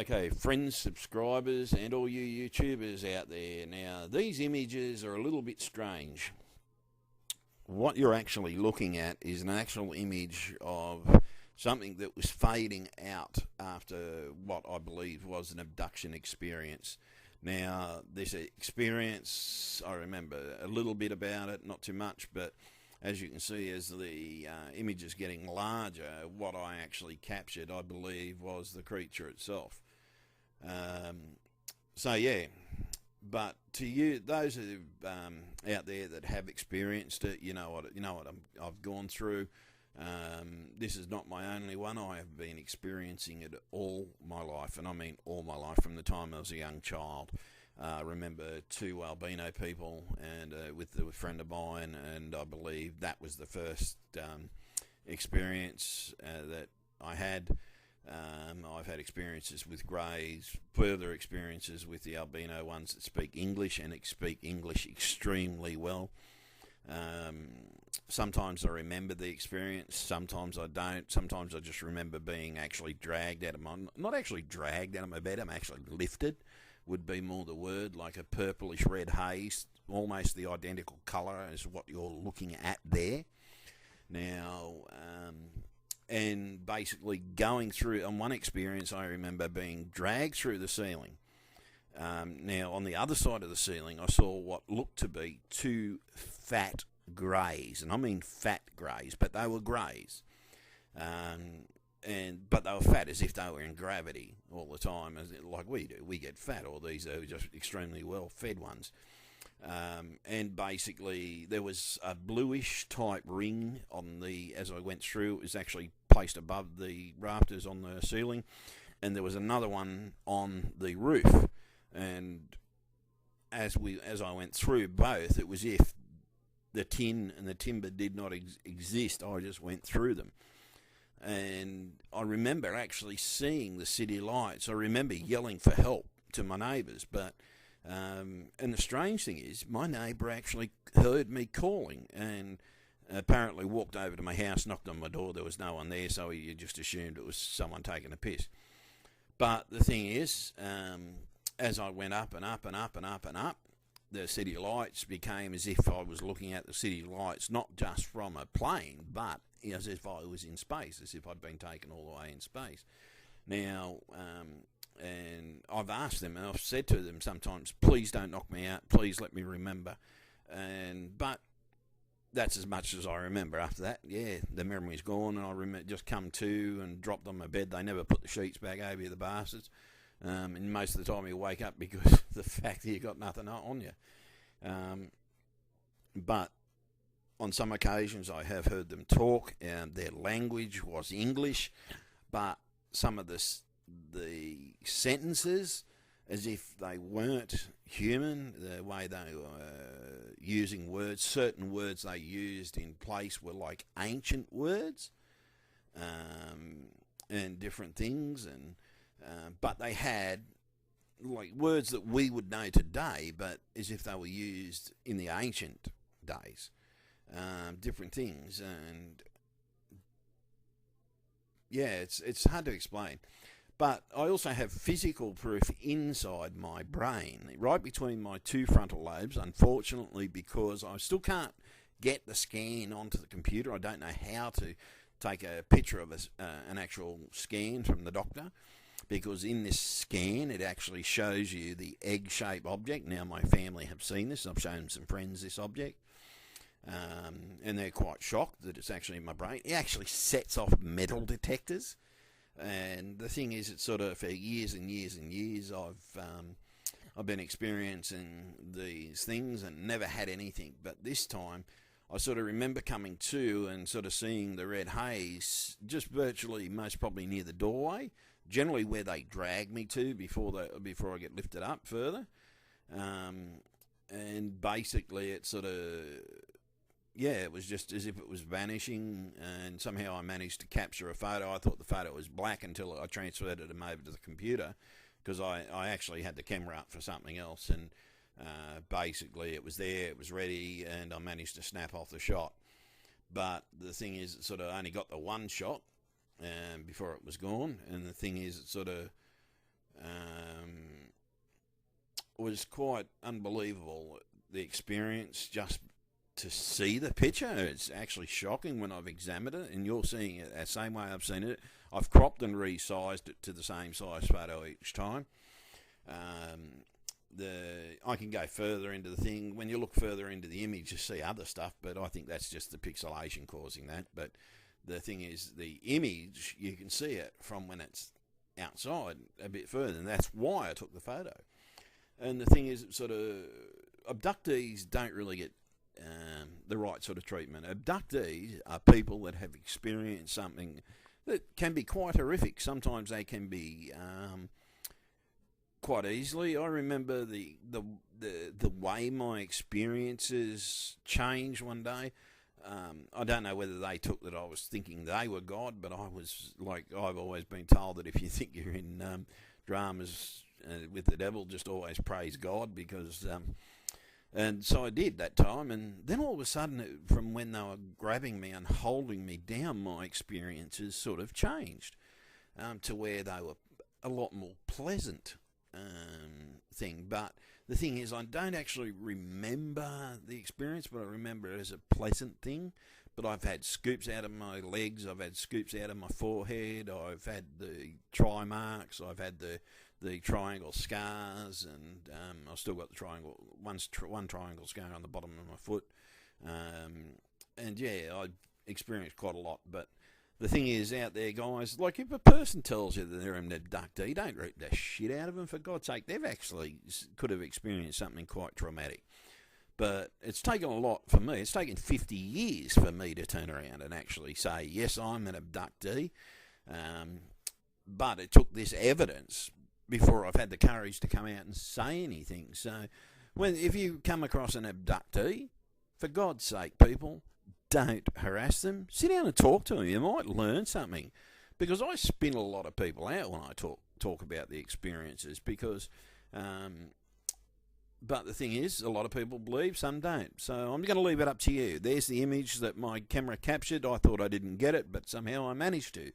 Okay, friends, subscribers, and all you YouTubers out there. Now, these images are a little bit strange. What you're actually looking at is an actual image of something that was fading out after what I believe was an abduction experience. Now, this experience, I remember a little bit about it, not too much, but as you can see, as the image is getting larger, what I actually captured, I believe, was the creature itself. So yeah, but to you, those who out there that have experienced it, you know what I've gone through. This is not my only one. I have been experiencing it all my life, and I mean all my life, from the time I was a young child. I remember two albino people and with a friend of mine, and I believe that was the first experience that I had. I've had experiences with greys, further experiences with the albino ones that speak English and speak English extremely well. Sometimes I remember the experience, sometimes I don't. Sometimes I just remember being actually dragged out of my, not actually dragged out of my bed, I'm actually lifted, would be more the word, like a purplish red haze, almost the identical colour as what you're looking at there. Now, and basically going through, on one experience I remember being dragged through the ceiling. Now on the other side of the ceiling I saw what looked to be two fat greys, and I mean fat greys, but they were greys. But they were fat as if they were in gravity all the time, like we do. We get fat, or these are just extremely well fed ones. And basically there was a bluish type ring on the, as I went through, it was actually placed above the rafters on the ceiling, and there was another one on the roof. And as I went through both, it was if the tin and the timber did not exist. I just went through them. And I remember actually seeing the city lights. I remember yelling for help to my neighbours, but and the strange thing is, my neighbour actually heard me calling and apparently walked over to my house, knocked on my door. There was no one there, so he just assumed it was someone taking a piss. But the thing is, as I went up and up and up and up and up, the city lights became as if I was looking at the city lights, not just from a plane, but as if I was in space, as if I'd been taken all the way in space. Now, and I've asked them, and I've said to them sometimes, please don't knock me out, please let me remember. But that's as much as I remember. After that, yeah, the memory's gone, and I remember just come to and dropped on my bed. They never put the sheets back over you, the bastards. And most of the time you wake up because of the fact that you got nothing on you. But on some occasions I have heard them talk, and their language was English, but some of the sentences, as if they weren't human, the way they were using words, certain words they used in place were like ancient words, and different things, and but they had like words that we would know today, but as if they were used in the ancient days, different things. And yeah, it's hard to explain. But I also have physical proof inside my brain, right between my two frontal lobes, unfortunately, because I still can't get the scan onto the computer. I don't know how to take a picture of an actual scan from the doctor, because in this scan it actually shows you the egg-shaped object. Now my family have seen this. I've shown some friends this object, and they're quite shocked that it's actually in my brain. It actually sets off metal detectors. And the thing is, it's sort of for years and years and years I've been experiencing these things and never had anything. But this time I sort of remember coming to and sort of seeing the red haze just virtually most probably near the doorway, generally where they drag me to before I get lifted up further. And basically it sort of, yeah, it was just as if it was vanishing, and somehow I managed to capture a photo. I thought the photo was black until I transferred it over to the computer, because I actually had the camera up for something else, and basically it was there, it was ready, and I managed to snap off the shot. But the thing is, it sort of only got the one shot before it was gone, and the thing is, it sort of was quite unbelievable. The experience just to see the picture, it's actually shocking when I've examined it, and you're seeing it the same way I've seen it. I've cropped and resized it to the same size photo each time. I can go further into the thing. When you look further into the image, you see other stuff, but I think that's just the pixelation causing that. But the thing is, the image, you can see it from when it's outside a bit further, and that's why I took the photo. And the thing is, sort of, abductees don't really get the right sort of treatment. Abductees are people that have experienced something that can be quite horrific. Sometimes they can be quite easily. I remember the way my experiences changed one day. I don't know whether they took that I was thinking they were God, but I was like, I've always been told that if you think you're in dramas with the devil, just always praise God, because and so I did that time. And then all of a sudden, from when they were grabbing me and holding me down, my experiences sort of changed to where they were a lot more pleasant thing. But the thing is, I don't actually remember the experience, but I remember it as a pleasant thing. But I've had scoops out of my legs, I've had scoops out of my forehead, I've had the try marks, I've had the triangle scars, and I've still got the one triangle scar on the bottom of my foot. And yeah, I experienced quite a lot. But the thing is, out there, guys, like, if a person tells you that they're an abductee, don't rip the shit out of them, for God's sake. They've actually could have experienced something quite traumatic. But it's taken a lot for me. It's taken 50 years for me to turn around and actually say, yes, I'm an abductee. But it took this evidence before I've had the courage to come out and say anything. So if you come across an abductee, for God's sake, people, don't harass them. Sit down and talk to them. You might learn something. Because I spin a lot of people out when I talk about the experiences, because... but the thing is, a lot of people believe, some don't. So I'm going to leave it up to you. There's the image that my camera captured. I thought I didn't get it, but somehow I managed to.